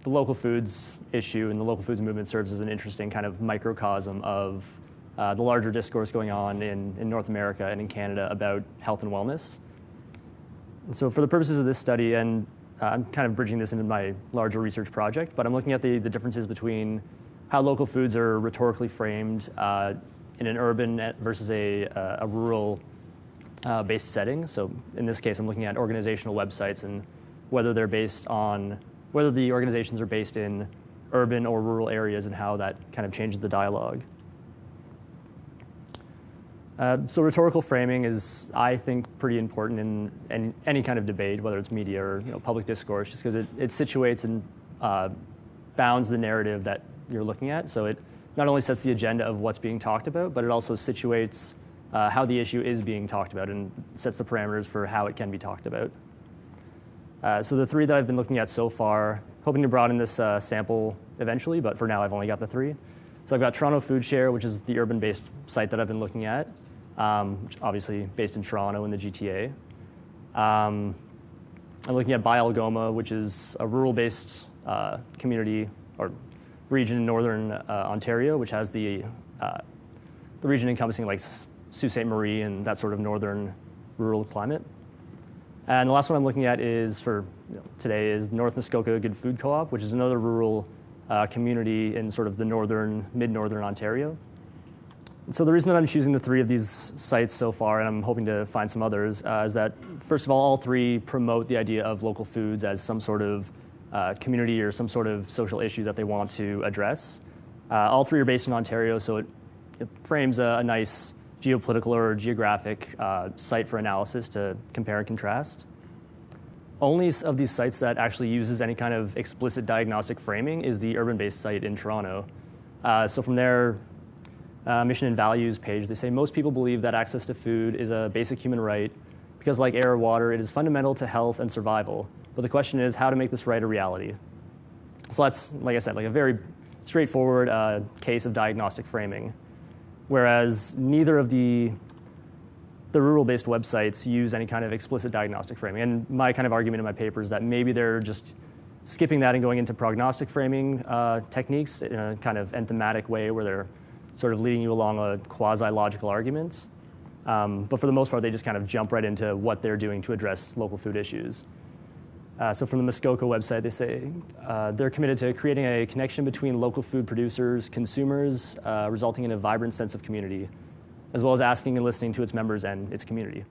the local foods issue and the local foods movement serves as an interesting kind of microcosm of the larger discourse going on in North America and in Canada about health and wellness. And so for the purposes of this study, and I'm kind of bridging this into my larger research project, but I'm looking at the differences between how local foods are rhetorically framed in an urban versus a rural based setting. So in this case, I'm looking at organizational websites and whether the organizations are based in urban or rural areas and how that kind of changes the dialogue. So rhetorical framing is, I think, pretty important in any kind of debate, whether it's media or public discourse, just because it situates and bounds the narrative that you're looking at. So it not only sets the agenda of what's being talked about, but it also situates how the issue is being talked about and sets the parameters for how it can be talked about. So the three that I've been looking at so far, hoping to broaden this sample eventually, but for now I've only got the three. So I've got Toronto Food Share, which is the urban-based site that I've been looking at, which obviously based in Toronto in the GTA. I'm looking at Buy Algoma, which is a rural-based community or region in northern Ontario, which has the region encompassing like Sault Ste. Marie and that sort of northern rural climate. And the last one I'm looking at is for today is North Muskoka Good Food Co-op, which is another rural community in sort of the mid-northern Ontario. So the reason that I'm choosing the three of these sites so far, and I'm hoping to find some others, is that first of all three promote the idea of local foods as some sort of community or some sort of social issue that they want to address. All three are based in Ontario, so it frames a nice geopolitical or geographic site for analysis to compare and contrast. Only of these sites that actually uses any kind of explicit diagnostic framing is the urban-based site in Toronto. So from their mission and values page, they say most people believe that access to food is a basic human right because like air or water, it is fundamental to health and survival. But the question is how to make this right a reality. So that's, like I said, like a very straightforward case of diagnostic framing. Whereas neither of the rural-based websites use any kind of explicit diagnostic framing. And my kind of argument in my paper is that maybe they're just skipping that and going into prognostic framing techniques in a kind of enthematic way where they're sort of leading you along a quasi-logical argument. But for the most part, they just kind of jump right into what they're doing to address local food issues. So from the Muskoka website, they say they're committed to creating a connection between local food producers, consumers, resulting in a vibrant sense of community, as well as asking and listening to its members and its community.